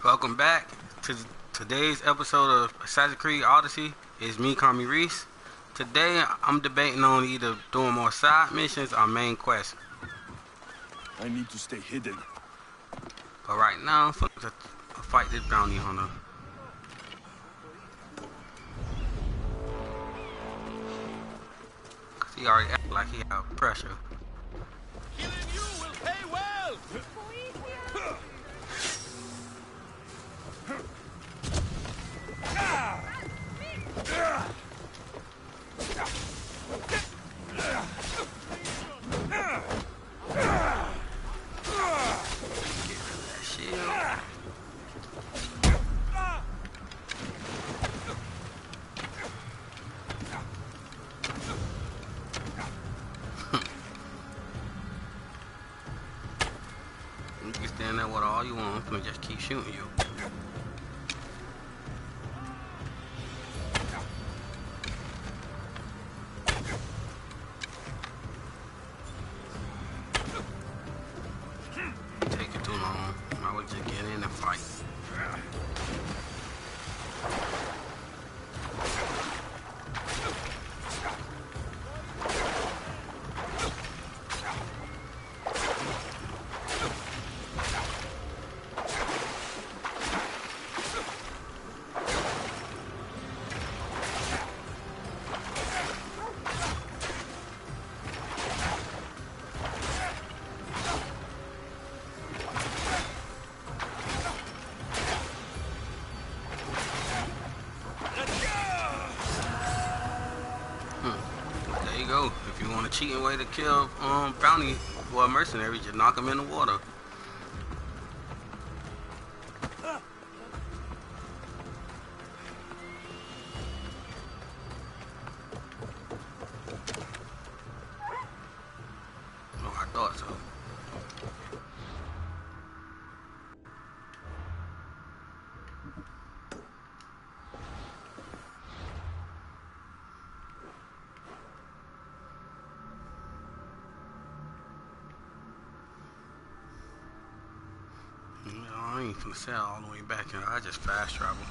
Welcome back to today's episode of Assassin's Creed Odyssey. It's me, Kami Reese. Today, I'm debating on either doing more side missions or main quests. I need to stay hidden. But right now, I'm finna fight this bounty hunter. Cause he already act like he have pressure. Killing you will pay well! That shield. You can stand there with all you want. I'm gonna just keep shooting you. Taking too long. I would just get in and fight. There you go. If you want a cheating way to kill bounty or a mercenary, just knock him in the water. Oh, I thought so. I ain't finna sail all the way back here. I just fast travel.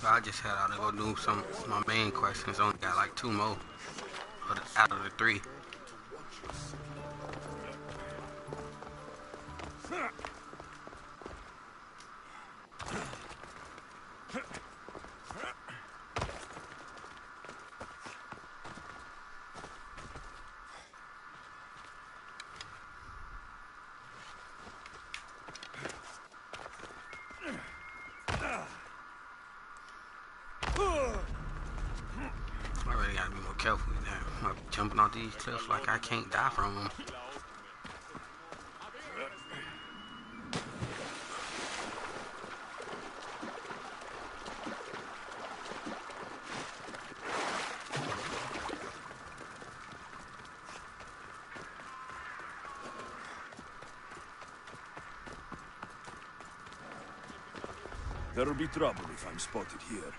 So I just had to go do my main questions. Only got like 2 more out of the 3. I really gotta be more careful with that. I'm jumping off these cliffs like I can't die from them. There'll be trouble if I'm spotted here.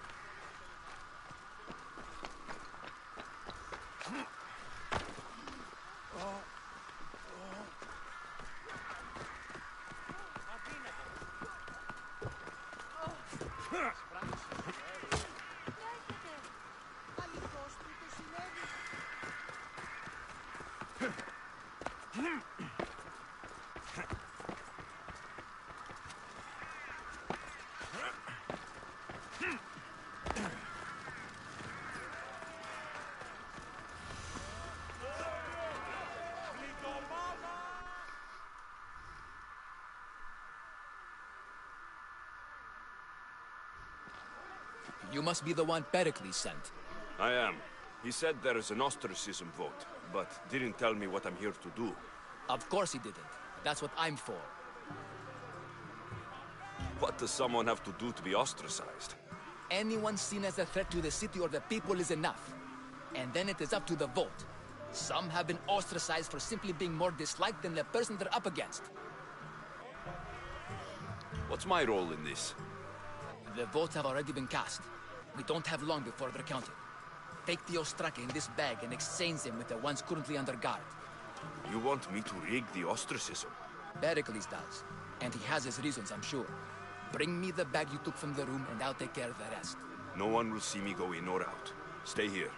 You must be the one Pericles sent. I am. He said there is an ostracism vote, but didn't tell me what I'm here to do. Of course he didn't. That's what I'm for. What does someone have to do to be ostracized? Anyone seen as a threat to the city or the people is enough. And then it is up to the vote. Some have been ostracized for simply being more disliked than the person they're up against. What's my role in this? The votes have already been cast. We don't have long before they're counted. Take the ostraka in this bag and exchange them with the ones currently under guard. You want me to rig the ostracism? Pericles does. And he has his reasons, I'm sure. Bring me the bag you took from the room and I'll take care of the rest. No one will see me go in or out. Stay here.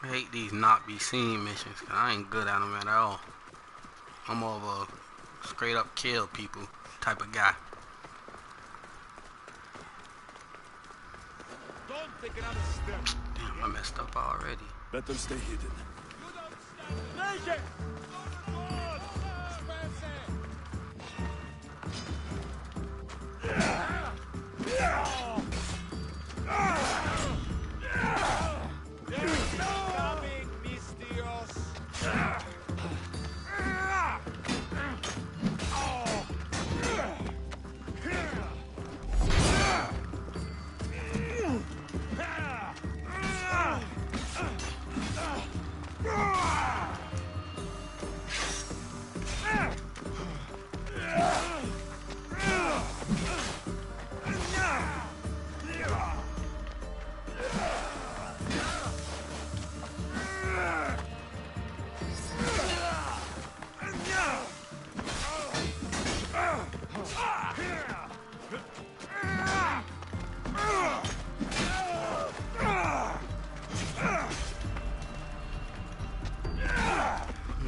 I hate these not be seen missions, 'cause I ain't good at them at all. I'm more of a straight up kill people type of guy. Don't take another step. Damn, I messed up already. Better stay hidden. You don't stand. Take it. Coming, Mistios.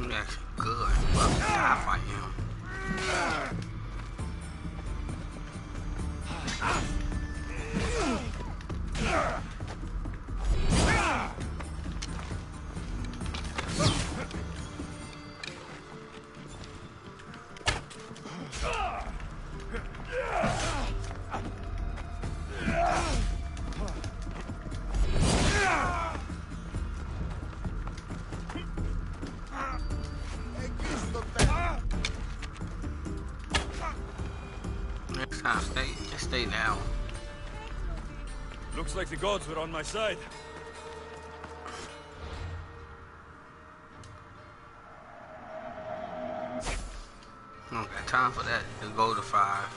He's actually good. Well, die fight him. Next time, just stay down. Looks like the gods were on my side. I don't got time for that. Just go to 5.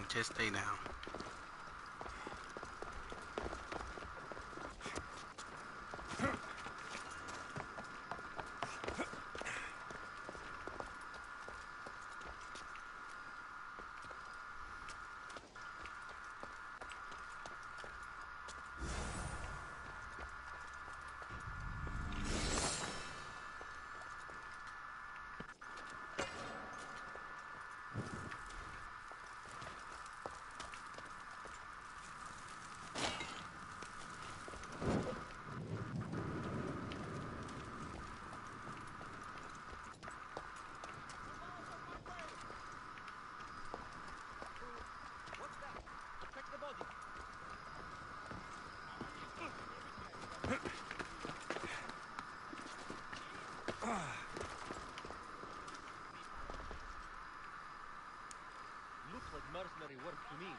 Just stay down. necessary work to me.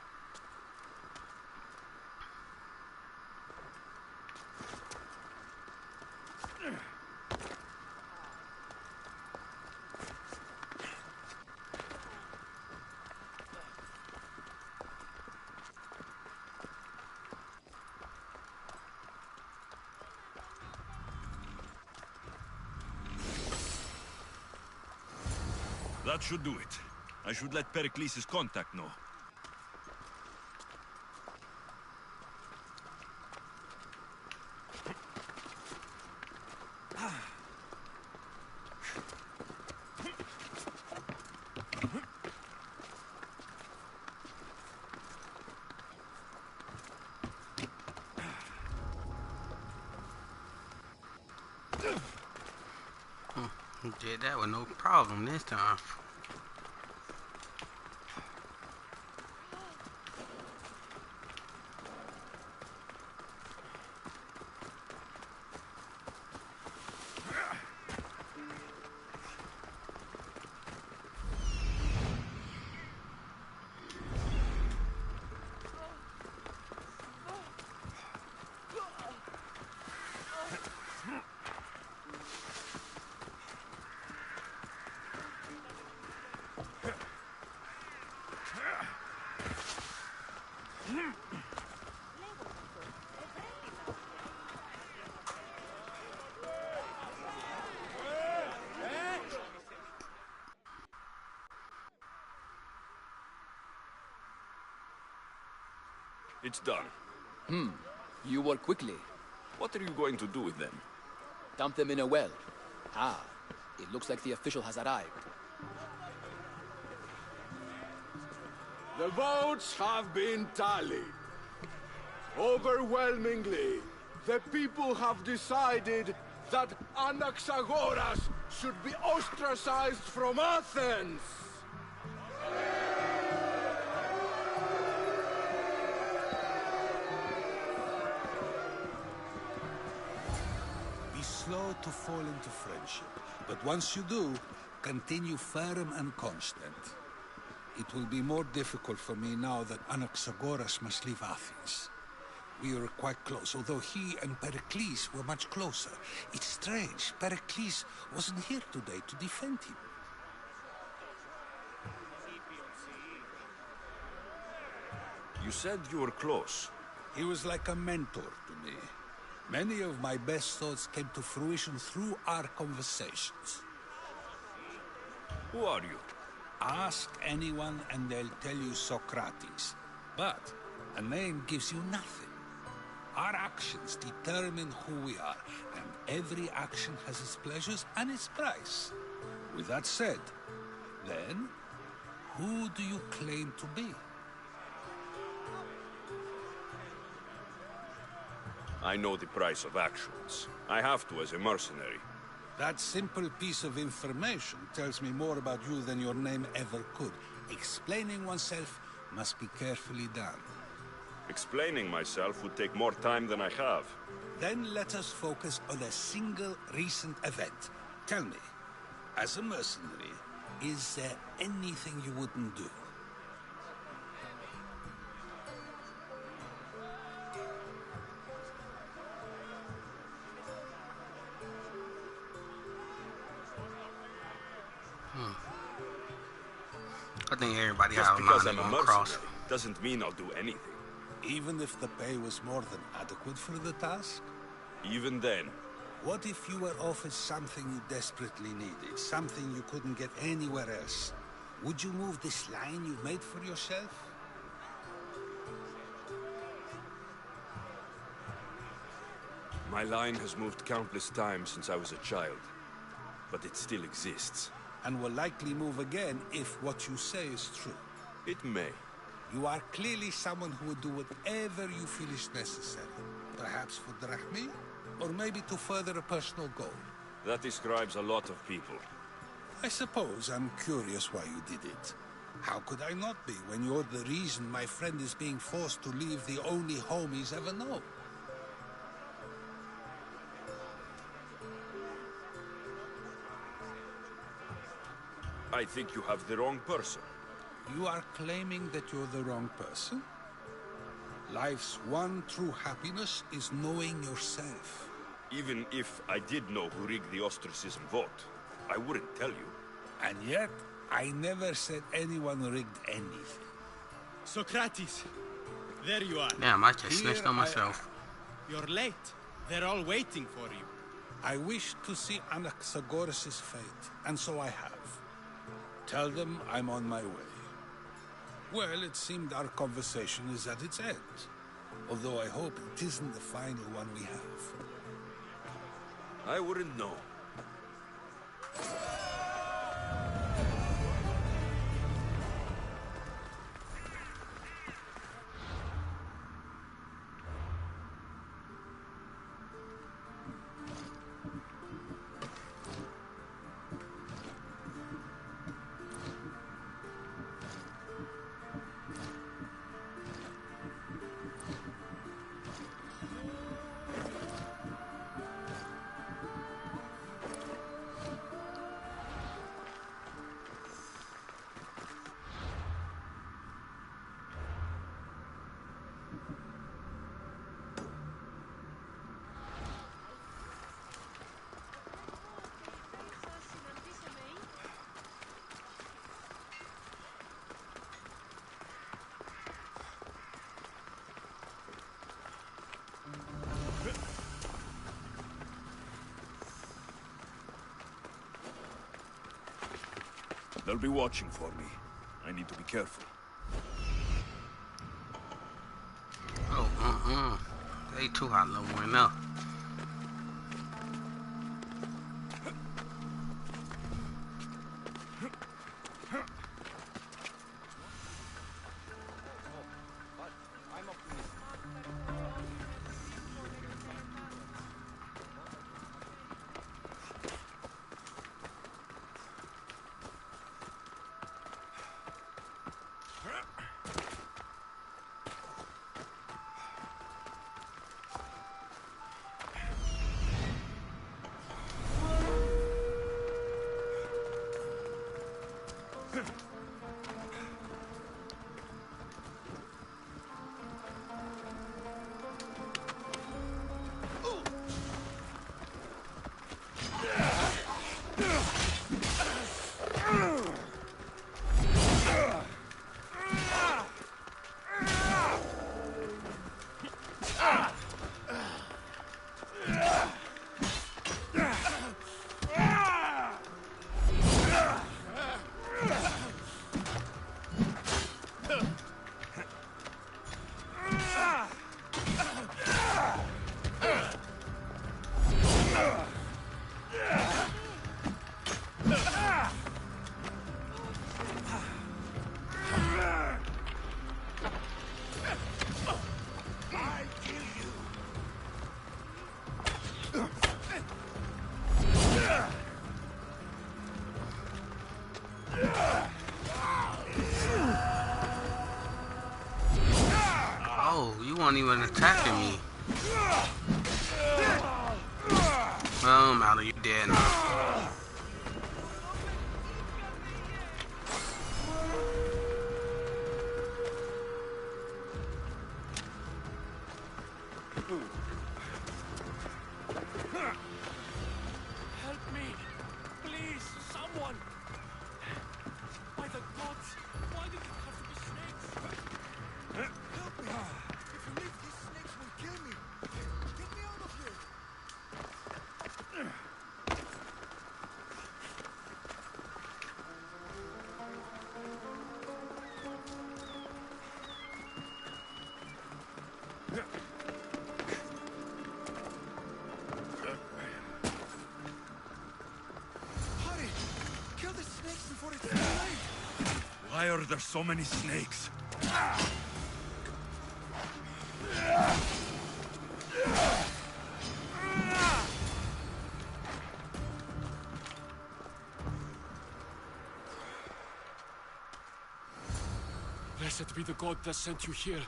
That should do it. I should let Pericles' contact know. Did that with no problem this time. It's done. You work quickly. What are you going to do with them? Dump them in a well. Ah, it looks like the official has arrived. The votes have been tallied. Overwhelmingly, the people have decided that Anaxagoras should be ostracized from Athens. Be slow to fall into friendship, but once you do, continue firm and constant. It will be more difficult for me now that Anaxagoras must leave Athens. We were quite close, although he and Pericles were much closer. It's strange, Pericles wasn't here today to defend him. You said you were close. He was like a mentor to me. Many of my best thoughts came to fruition through our conversations. Who are you? Ask anyone and they'll tell you Socrates. But a name gives you nothing. Our actions determine who we are, and every action has its pleasures and its price. With that said, then, who do you claim to be? I know the price of actions. I have to as a mercenary. That simple piece of information tells me more about you than your name ever could. Explaining oneself must be carefully done. Explaining myself would take more time than I have. Then let us focus on a single recent event. Tell me, as a mercenary, is there anything you wouldn't do? I think everybody Just has a because line I'm a they cross. mercenary doesn't mean I'll do anything. Even if the pay was more than adequate for the task? Even then, What if you were offered something you desperately needed, something you couldn't get anywhere else? Would you move this line you've made for yourself? my line has moved countless times since I was a child. But it still exists. And will likely move again if what you say is true. It may. You are clearly someone who would do whatever you feel is necessary. Perhaps for drachmi, or maybe to further a personal goal. That describes a lot of people. I suppose I'm curious why you did it. How could I not be when you're the reason my friend is being forced to leave the only home he's ever known? I think you have the wrong person. You are claiming that you're the wrong person? Life's one true happiness is knowing yourself. Even if I did know who rigged the ostracism vote, I wouldn't tell you. And yet, I never said anyone rigged anything. Socrates, there you are. Damn, I just Here snitched on myself. You're late. They're all waiting for you. I wish to see Anaxagoras' fate, and so I have. Tell them I'm on my way. Well, it seemed our conversation is at its end. Although I hope it isn't the final one we have. I wouldn't know. They'll be watching for me. I need to be careful. Oh, They too hot level right now. You weren't even attacking me. Well, I'm out of you dead now. Help me! Please, someone! By the gods, why did it have to be snakes? Help me! If you leave, these snakes will kill me! Get me out of here! Hurry! Kill the snakes before it's too late! Why are there so many snakes? Blessed be the god that sent you here.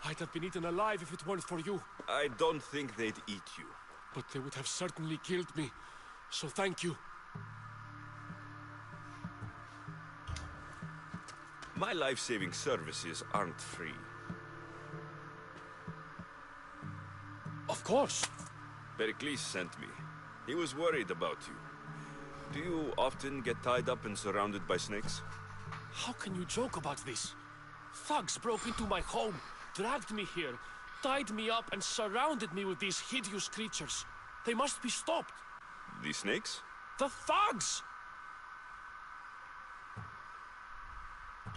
I'd have been eaten alive if it weren't for you. I don't think they'd eat you. But they would have certainly killed me. So thank you. My life-saving services aren't free. Of course. Pericles sent me. He was worried about you. Do you often get tied up and surrounded by snakes? How can you joke about this? Thugs broke into my home, dragged me here, tied me up and surrounded me with these hideous creatures. They must be stopped. The snakes? The thugs!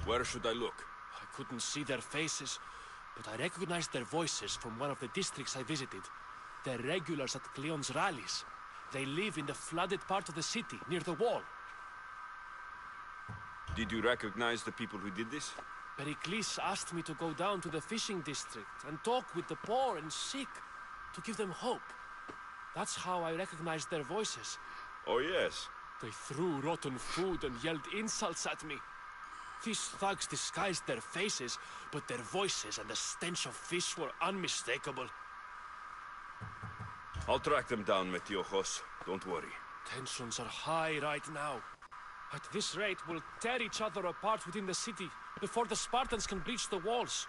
Where should I look? I couldn't see their faces, but I recognized their voices from one of the districts I visited. They're regulars at Cleon's rallies. They live in the flooded part of the city, near the wall. Did you recognize the people who did this? Pericles asked me to go down to the fishing district and talk with the poor and sick, to give them hope. That's how I recognized their voices. Oh, yes. They threw rotten food and yelled insults at me. These thugs disguised their faces, but their voices and the stench of fish were unmistakable. I'll track them down, Metiojos. Don't worry. Tensions are high right now. At this rate, we'll tear each other apart within the city before the Spartans can breach the walls.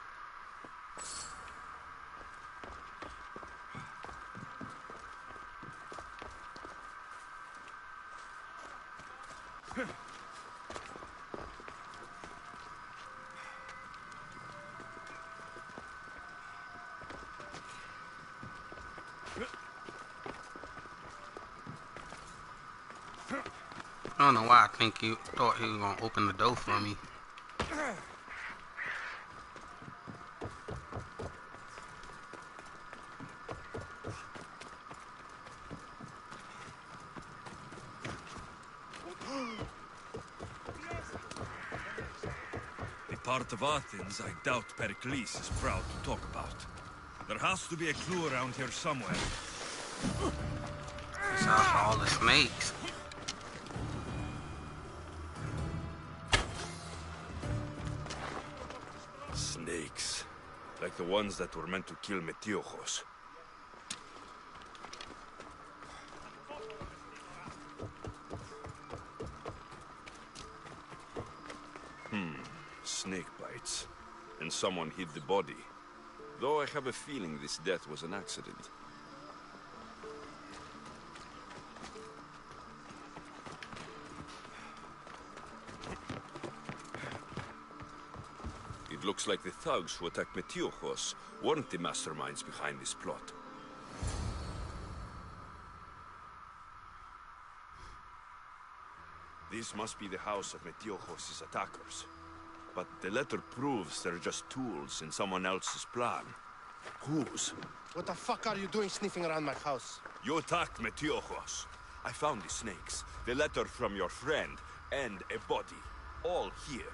I don't know why I think you thought he was gonna open the door for me. The part of Athens I doubt Pericles is proud to talk about. There has to be a clue around here somewhere. It's out all the snakes. Snakes. Like the ones that were meant to kill Metiojos. Snake bites. And someone hid the body. Though I have a feeling this death was an accident. It looks like the thugs who attacked Metiojos weren't the masterminds behind this plot. This must be the house of Metiojos' attackers. But the letter proves they're just tools in someone else's plan. Whose? What the fuck are you doing sniffing around my house? You attacked Metiojos. I found the snakes, the letter from your friend, and a body. All here.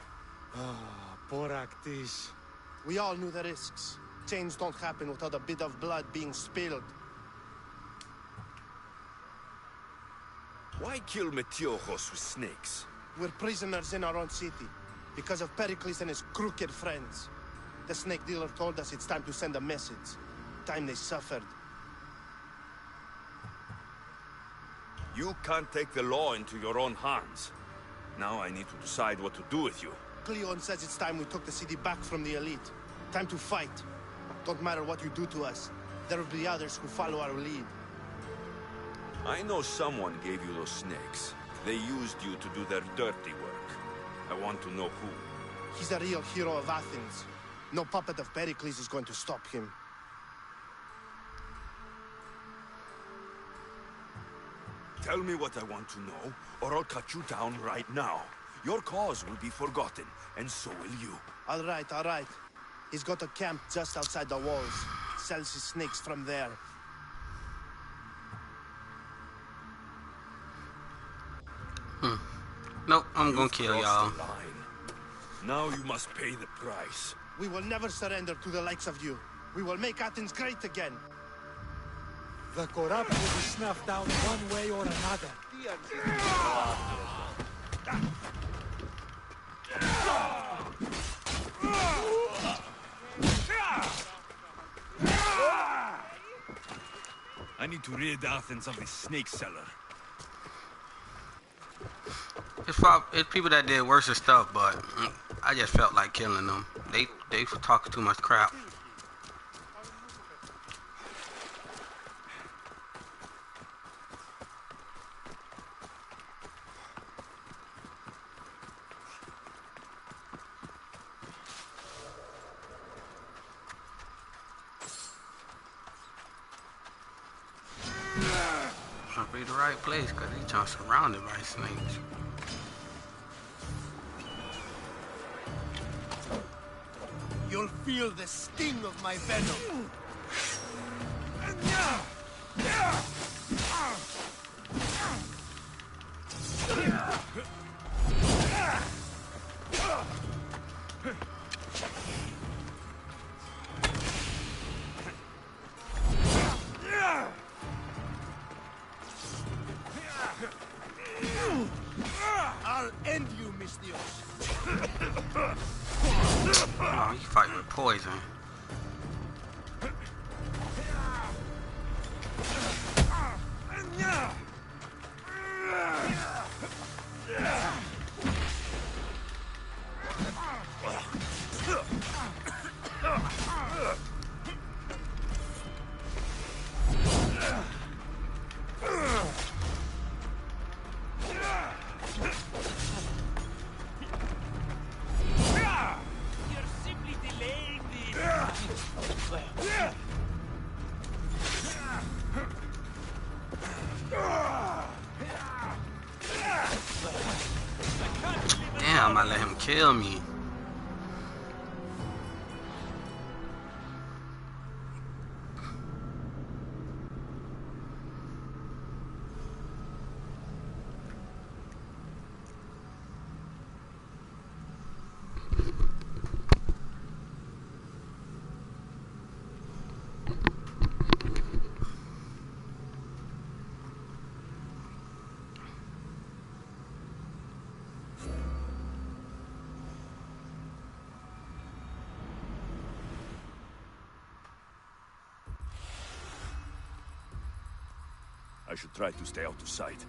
Boraktis. We all knew the risks. Change don't happen without a bit of blood being spilled. Why kill Metiojos with snakes? We're prisoners in our own city. Because of Pericles and his crooked friends. The snake dealer told us it's time to send a message. Time they suffered. You can't take the law into your own hands. Now I need to decide what to do with you. Cleon says it's time we took the city back from the elite. Time to fight. Don't matter what you do to us. There will be others who follow our lead. I know someone gave you those snakes. They used you to do their dirty work. I want to know who. He's the real hero of Athens. No puppet of Pericles is going to stop him. Tell me what I want to know, or I'll cut you down right now. Your cause will be forgotten, and so will you. All right. He's got a camp just outside the walls. Sells his snakes from there. Nope, I'm gonna kill y'all. Now you must pay the price. We will never surrender to the likes of you. We will make Athens great again. The corrupt will be snuffed out one way or another. I need to rid Athens of this snake seller. It's people that did worse stuff, but I just felt like killing them. They for talking too much crap. Must be the right place, cause he's trying surrounded by snakes. You'll feel the sting of my venom. I'll end you, Mistios. Oh, you fight with poison. Damn, I let him kill me. I should try to stay out of sight.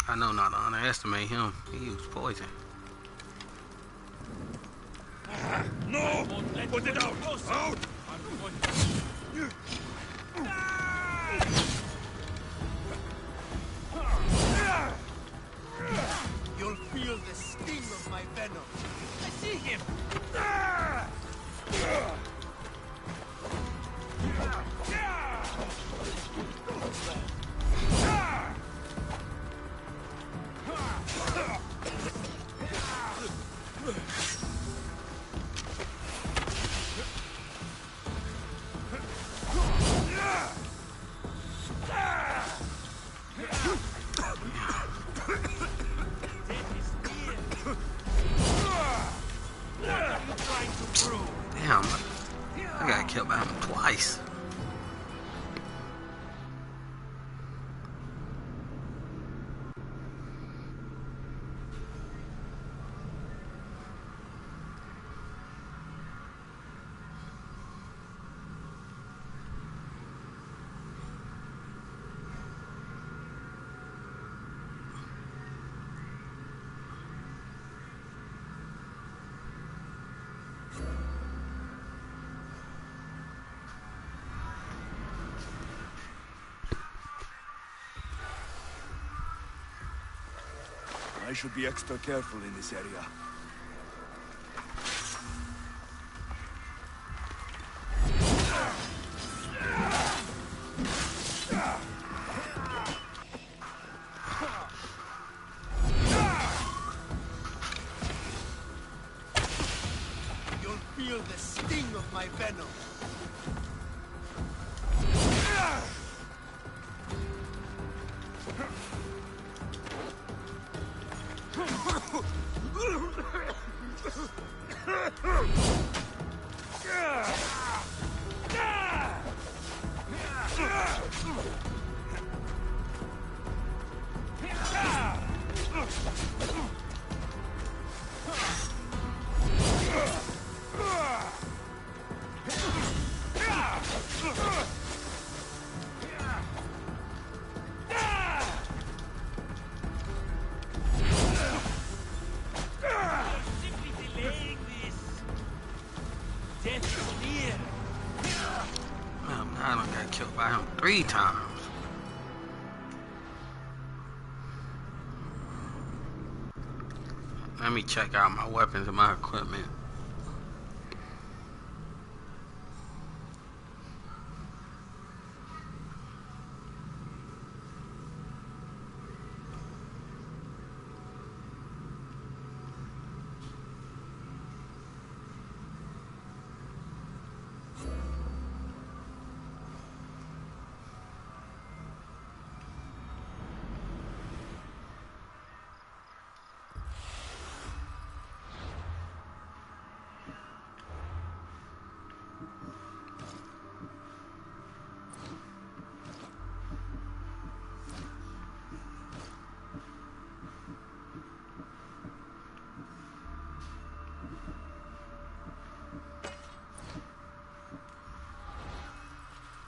I know not to underestimate him. He used poison. No! Put it out! Out! You'll feel the sting of my venom. I see him! Damn, I got killed by him twice. I should be extra careful in this area. You'll feel the sting of my venom. I done got killed by him 3 times. Let me check out my weapons and my equipment.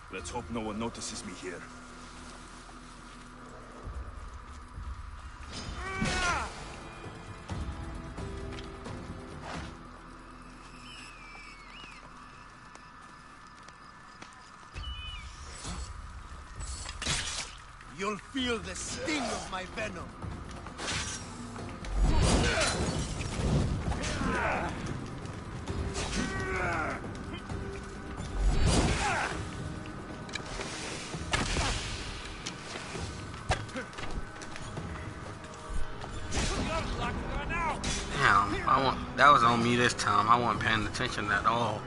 Let's hope no one notices me here. You'll feel the sting of my venom. Damn, that was on me this time. I wasn't paying attention at all.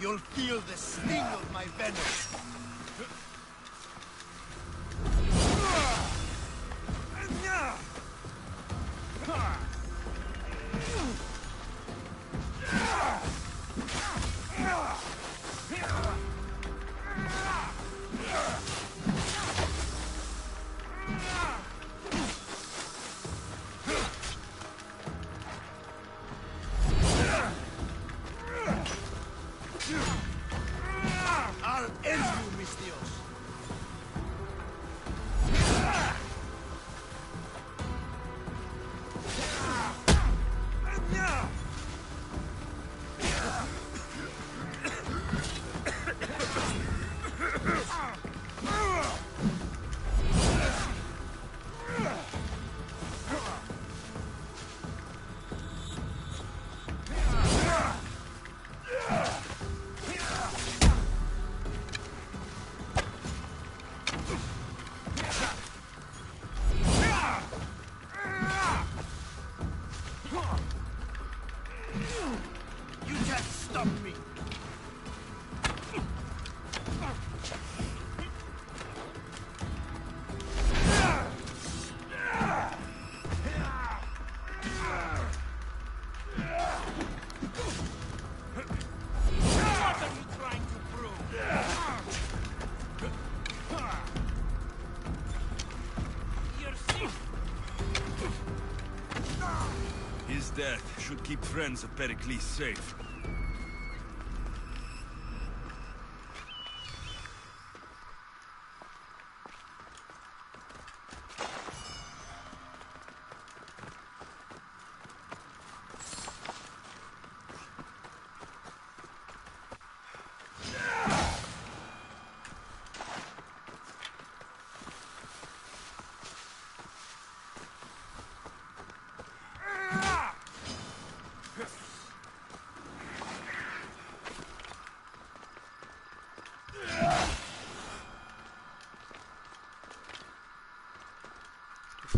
You'll feel the sting of my venom. I'll end you, his death should keep friends of Pericles safe.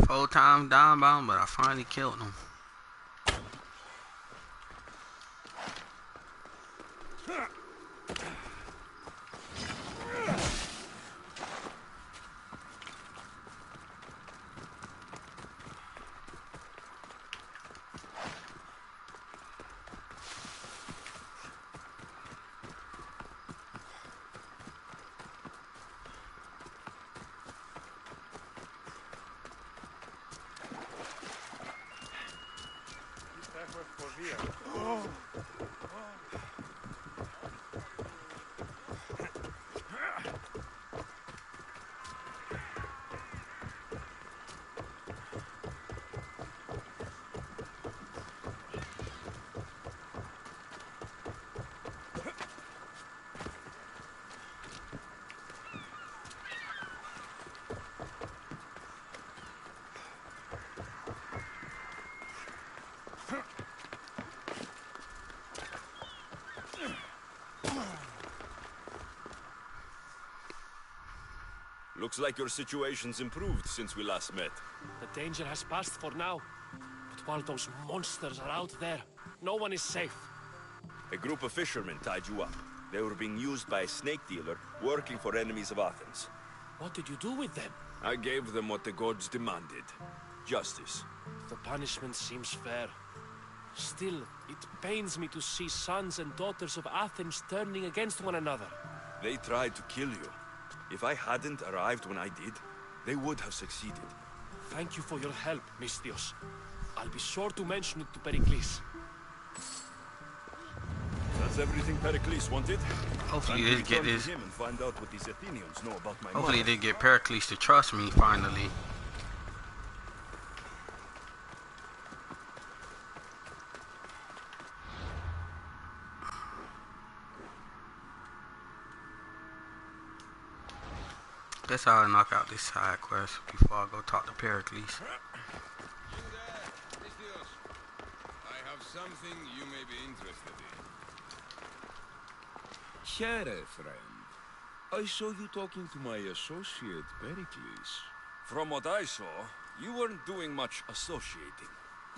Full time down bound, but I finally killed him. Looks like your situation's improved since we last met. The danger has passed for now. But while those monsters are out there, no one is safe. A group of fishermen tied you up. They were being used by a snake dealer working for enemies of Athens. What did you do with them? I gave them what the gods demanded. Justice. The punishment seems fair. Still, it pains me to see sons and daughters of Athens turning against one another. They tried to kill you. If I hadn't arrived when I did, they would have succeeded. Thank you for your help, Misthios. I'll be sure to mention it to Pericles. That's everything Pericles wanted. Hopefully they get this. Him and find out what these Athenians know about my Hopefully mother. they get Pericles to trust me finally. Guess I'll knock out this side quest before I go talk to Pericles. I have something you may be interested in. Here, friend. I saw you talking to my associate, Pericles. From what I saw, you weren't doing much associating.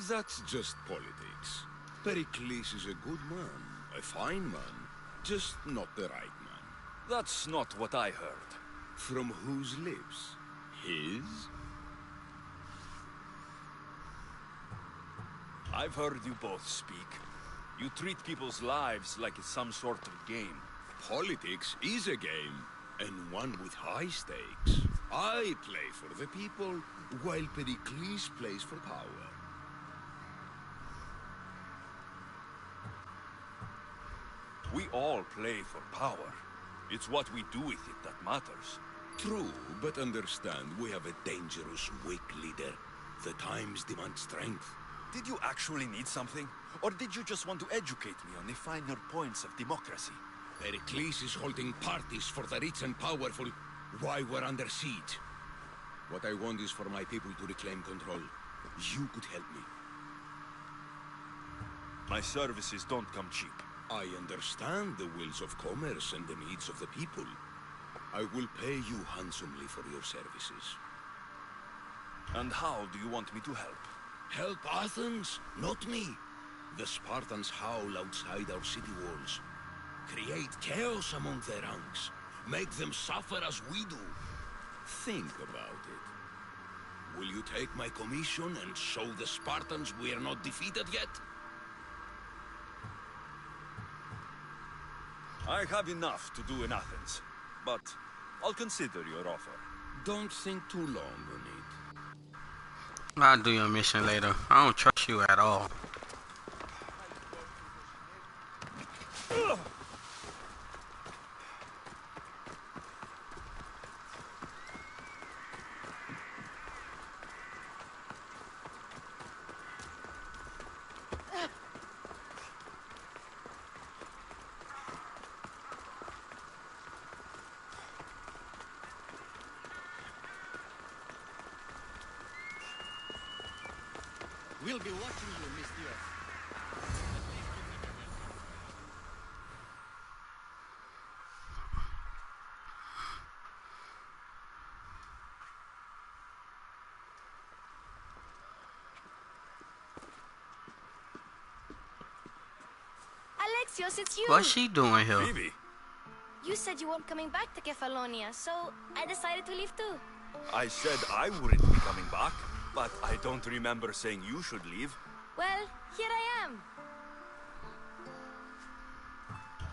That's just politics. Pericles is a good man, a fine man, just not the right man. That's not what I heard. From whose lips? His? I've heard you both speak. You treat people's lives like it's some sort of game. Politics is a game, and one with high stakes. I play for the people, while Pericles plays for power. We all play for power. It's what we do with it that matters. True, but understand, we have a dangerous, weak leader. The times demand strength. Did you actually need something? Or did you just want to educate me on the finer points of democracy? Pericles is holding parties for the rich and powerful while we're under siege. What I want is for my people to reclaim control. You could help me. My services don't come cheap. I understand the wills of commerce and the needs of the people. I will pay you handsomely for your services. And how do you want me to help? Help Athens, not me. The Spartans howl outside our city walls. Create chaos among their ranks. Make them suffer as we do. Think about it. Will you take my commission and show the Spartans we are not defeated yet? I have enough to do in Athens, but I'll consider your offer. Don't think too long on it. I'll do your mission later. I don't trust you at all. We'll be watching you, monsieur. Alexios, it's you! What's she doing here? Phoebe, You said you weren't coming back to Kefalonia, so I decided to leave too. I said I wouldn't be coming back, but I don't remember saying you should leave. Well, here I am.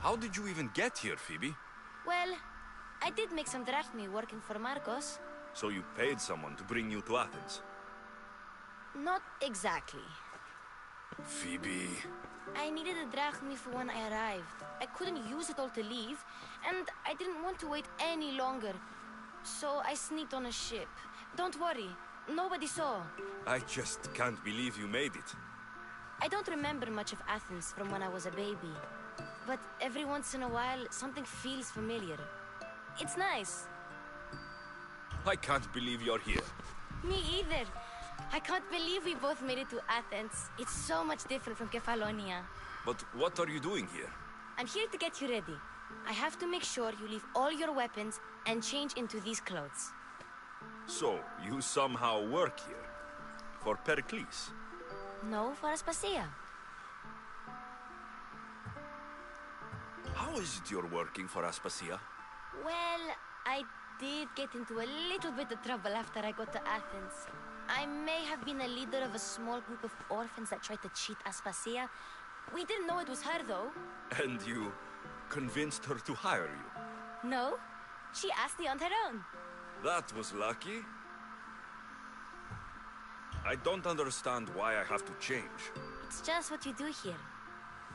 How did you even get here, Phoebe? Well, I did make some drachmi working for Marcos. So you paid someone to bring you to Athens? Not exactly. Phoebe... I needed a drachmi for when I arrived. I couldn't use it all to leave, and I didn't want to wait any longer. So I sneaked on a ship. Don't worry, nobody saw. I just can't believe you made it. I don't remember much of Athens from when I was a baby. But every once in a while, something feels familiar. It's nice. I can't believe you're here. Me either. I can't believe we both made it to Athens. It's so much different from Kefalonia. But what are you doing here? I'm here to get you ready. I have to make sure you leave all your weapons and change into these clothes. So, you somehow work here? For Pericles? No, for Aspasia. How is it you're working for Aspasia? Well, I did get into a little bit of trouble after I got to Athens. I may have been a leader of a small group of orphans that tried to cheat Aspasia. We didn't know it was her, though. And you convinced her to hire you? No, she asked me on her own. That was lucky. I don't understand why I have to change. It's just what you do here.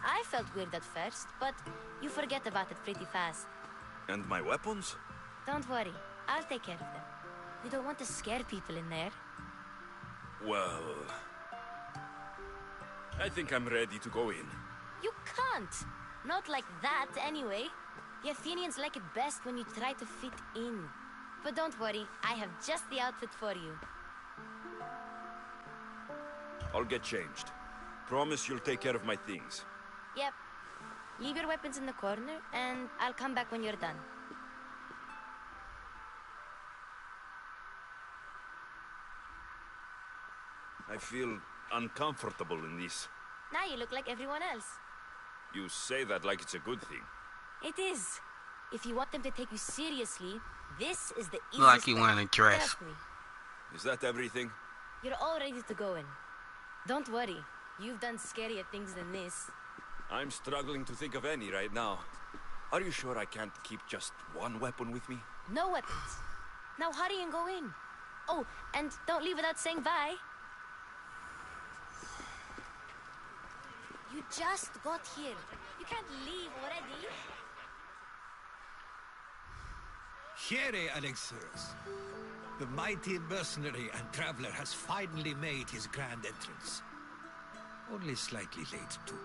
I felt weird at first, but you forget about it pretty fast. And my weapons? Don't worry, I'll take care of them. We don't want to scare people in there. Well... I think I'm ready to go in. You can't! Not like that, anyway. The Athenians like it best when you try to fit in. But don't worry, I have just the outfit for you. I'll get changed. Promise you'll take care of my things. Yep. Leave your weapons in the corner, and I'll come back when you're done. I feel uncomfortable in this. Now you look like everyone else. You say that like it's a good thing. It is. If you want them to take you seriously, this is the easiest Like you way. wearing a dress. Trust me. Is that everything? You're all ready to go in. Don't worry. You've done scarier things than this. I'm struggling to think of any right now. Are you sure I can't keep just one weapon with me? No weapons. Now hurry and go in. Oh, and don't leave without saying bye. You just got here. You can't leave already. Here, Alexios. The mighty mercenary and traveler has finally made his grand entrance. Only slightly late, too.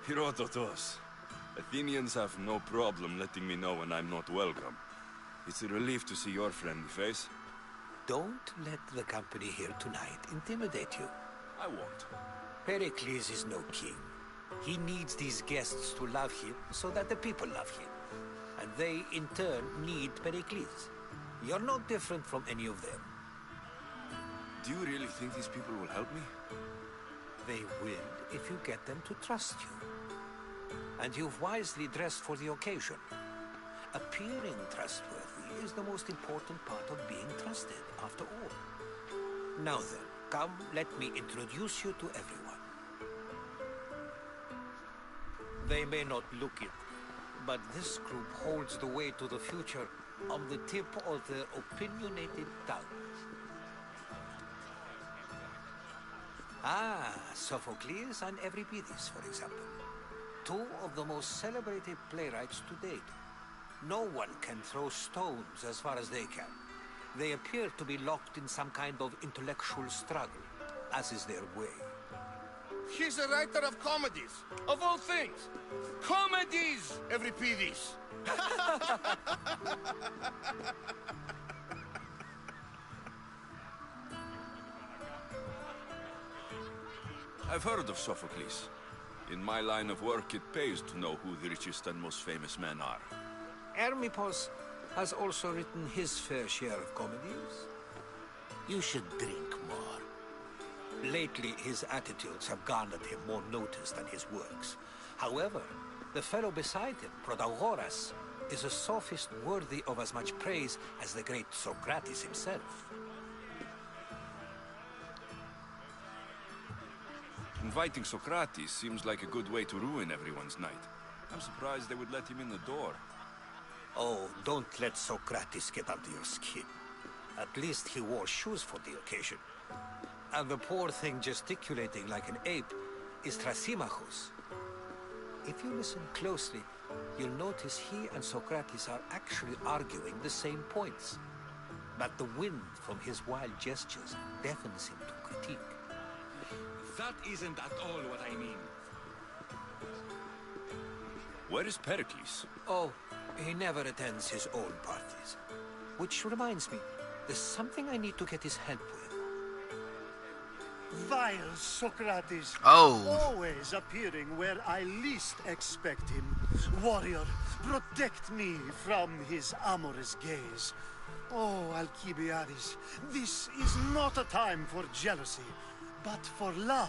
Herodotus. Athenians have no problem letting me know when I'm not welcome. It's a relief to see your friendly face. Don't let the company here tonight intimidate you. I won't. Pericles is no king. He needs these guests to love him so that the people love him. And they, in turn, need Pericles. You're no different from any of them. Do you really think these people will help me? They will if you get them to trust you. And you've wisely dressed for the occasion. Appearing trustworthy is the most important part of being trusted, after all. Now then, come, let me introduce you to everyone. They may not look it, but this group holds the way to the future on the tip of their opinionated tongues. Ah, Sophocles and Euripides, for example. Two of the most celebrated playwrights to date. No one can throw stones as far as they can. They appear to be locked in some kind of intellectual struggle, as is their way. He's a writer of comedies, of all things. Comedies, Euripides. I've heard of Sophocles. In my line of work, it pays to know who the richest and most famous men are. Hermippos has also written his fair share of comedies. You should drink more. Lately, his attitudes have garnered him more notice than his works. However, the fellow beside him, Protagoras, is a sophist worthy of as much praise as the great Socrates himself. Inviting Socrates seems like a good way to ruin everyone's night. I'm surprised they would let him in the door. Oh, don't let Socrates get under your skin. At least he wore shoes for the occasion. And the poor thing gesticulating like an ape is Thrasymachus. If you listen closely, you'll notice he and Socrates are actually arguing the same points. But the wind from his wild gestures deafens him to critique. That isn't at all what I mean. Where is Pericles? Oh, he never attends his own parties. Which reminds me, there's something I need to get his help with. Vile Socrates. Oh. Always appearing where I least expect him. Warrior, protect me from his amorous gaze. Oh, Alcibiades, this is not a time for jealousy, but for love.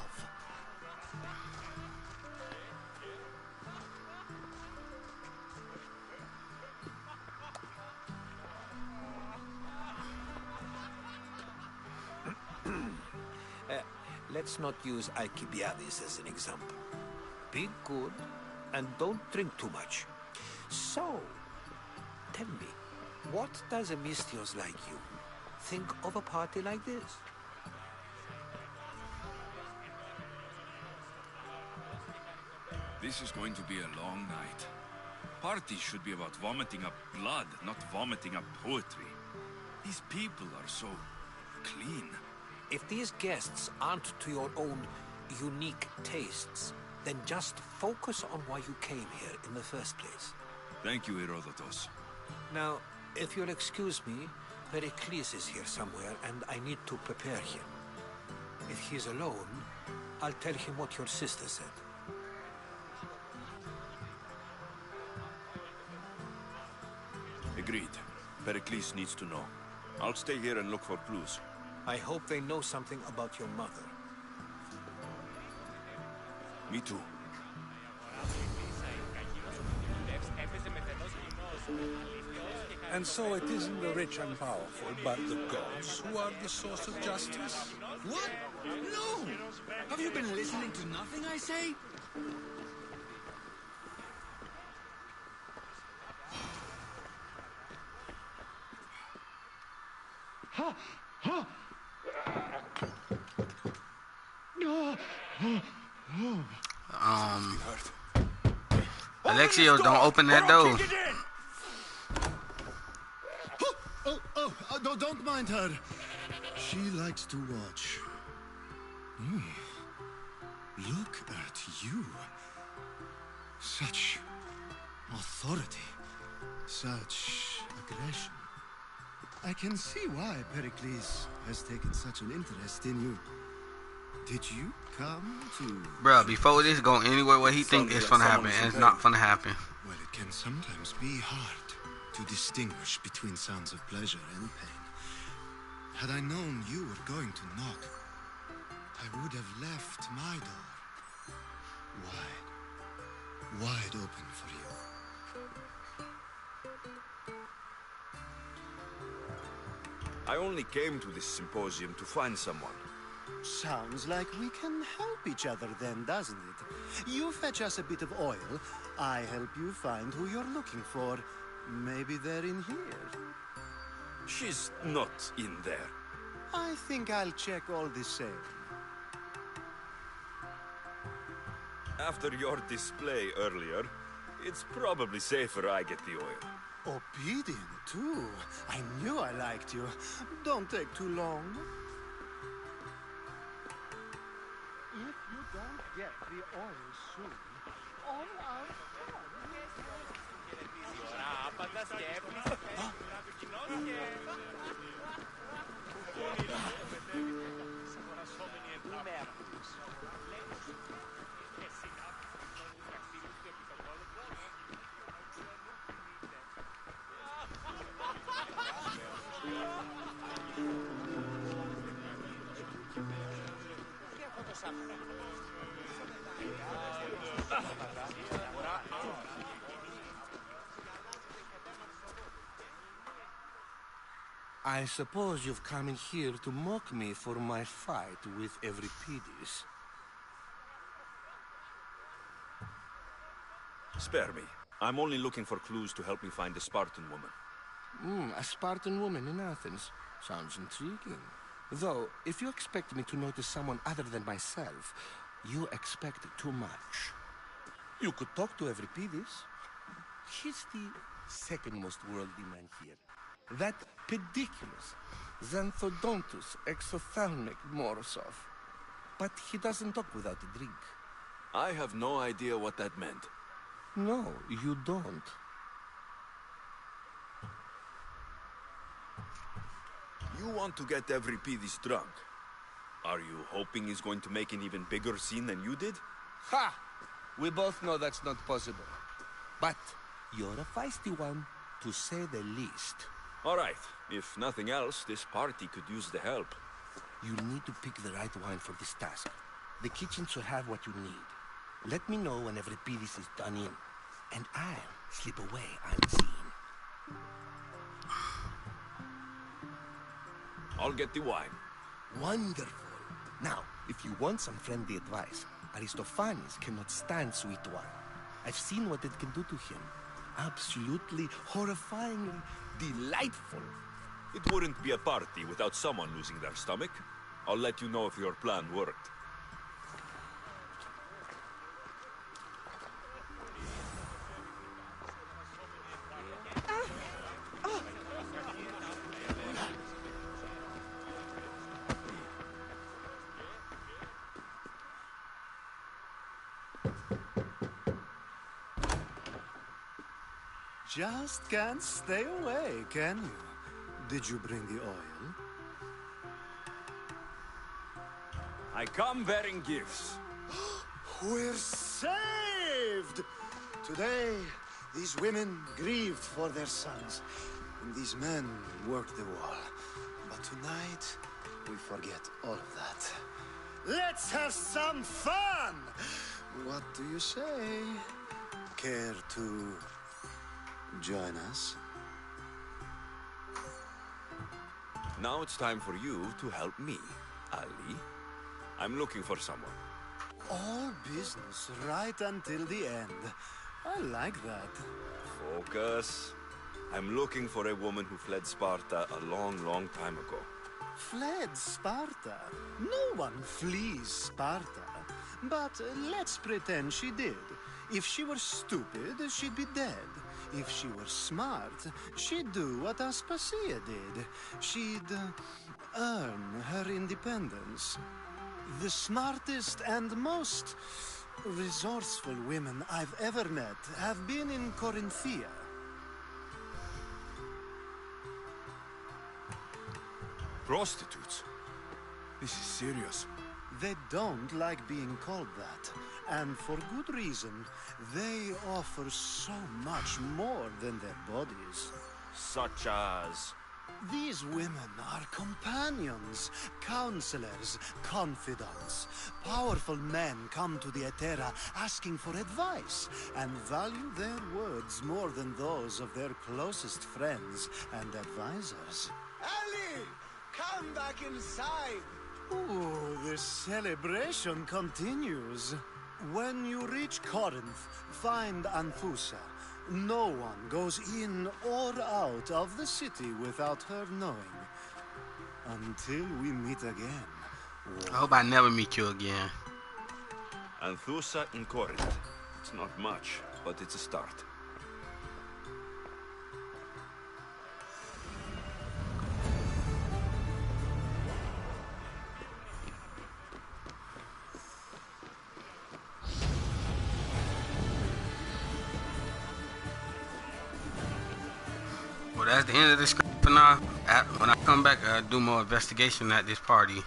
Let's not use Alcibiades as an example. Be good and don't drink too much. So, tell me, what does a Mystios like you think of a party like this? This is going to be a long night. Parties should be about vomiting up blood, not vomiting up poetry. These people are so clean. If these guests aren't to your own unique tastes, then just focus on why you came here in the first place. Thank you, Herodotus. Now, if you'll excuse me, Pericles is here somewhere, and I need to prepare him. If he's alone, I'll tell him what your sister said. Agreed. Pericles needs to know. I'll stay here and look for clues. I hope they know something about your mother. Me too. And so it isn't the rich and powerful, but the gods who are the source of justice? What? No! Have you been listening to nothing I say? Ha! Ha! Alexio, don't open that door. Don't mind her. She likes to watch. Look at you. Such authority. Such aggression. I can see why Pericles has taken such an interest in you. Did you come to... Bruh, before this go anywhere where he think it's gonna happen, and it's not gonna happen. Well, it can sometimes be hard to distinguish between sounds of pleasure and pain. Had I known you were going to knock, I would have left my door wide open for you. I only came to this symposium to find someone. Sounds like we can help each other then, doesn't it? You fetch us a bit of oil, I help you find who you're looking for. Maybe they're in here. She's not in there. I think I'll check all the same. After your display earlier, it's probably safer I get the oil. Obedient, too. I knew I liked you. Don't take too long. If you don't get the oil soon, all our I suppose you've come in here to mock me for my fight with Euripides. Spare me. I'm only looking for clues to help me find a Spartan woman. A Spartan woman in Athens. Sounds intriguing. Though, if you expect me to notice someone other than myself, you expect too much. You could talk to Euripides. He's the second most worldly man here. That pediculous Xanthodontus exophthalmic Morosov. But he doesn't talk without a drink. I have no idea what that meant. No, you don't. You want to get Euripides drunk. Are you hoping he's going to make an even bigger scene than you did? Ha! We both know that's not possible. But you're a feisty one, to say the least. All right. If nothing else, this party could use the help. You need to pick the right wine for this task. The kitchen should have what you need. Let me know when Euripides is done in, and I'll slip away unseen. I'll get the wine. Wonderful. Now, if you want some friendly advice, Aristophanes cannot stand sweet wine. I've seen what it can do to him. Absolutely, horrifyingly delightful. It wouldn't be a party without someone losing their stomach. I'll let you know if your plan worked. Just can't stay away, can you? Did you bring the oil? I come bearing gifts. We're saved! Today, these women grieved for their sons, and these men worked the wall. But tonight, we forget all of that. Let's have some fun! What do you say? Care to join us? Now it's time for you to help me, Ali. I'm looking for someone. All business right until the end. I like that. Focus. I'm looking for a woman who fled Sparta a long, long time ago. Fled Sparta? No one flees Sparta. But let's pretend she did. If she were stupid, she'd be dead. If she were smart, she'd do what Aspasia did. She'd earn her independence. The smartest and most resourceful women I've ever met have been in Corinthia. Prostitutes? This is serious. They don't like being called that. And for good reason. They offer so much more than their bodies. Such as? These women are companions, counselors, confidants. Powerful men come to the Etera asking for advice and value their words more than those of their closest friends and advisors. Ali! Come back inside! Ooh, the celebration continues. When you reach Corinth, find Anthusa. No one goes in or out of the city without her knowing. Until we meet again. I hope I never meet you again. Anthusa in Corinth. It's not much, but it's a start. Well, that's the end of the script for now. When I come back, I'll do more investigation at this party.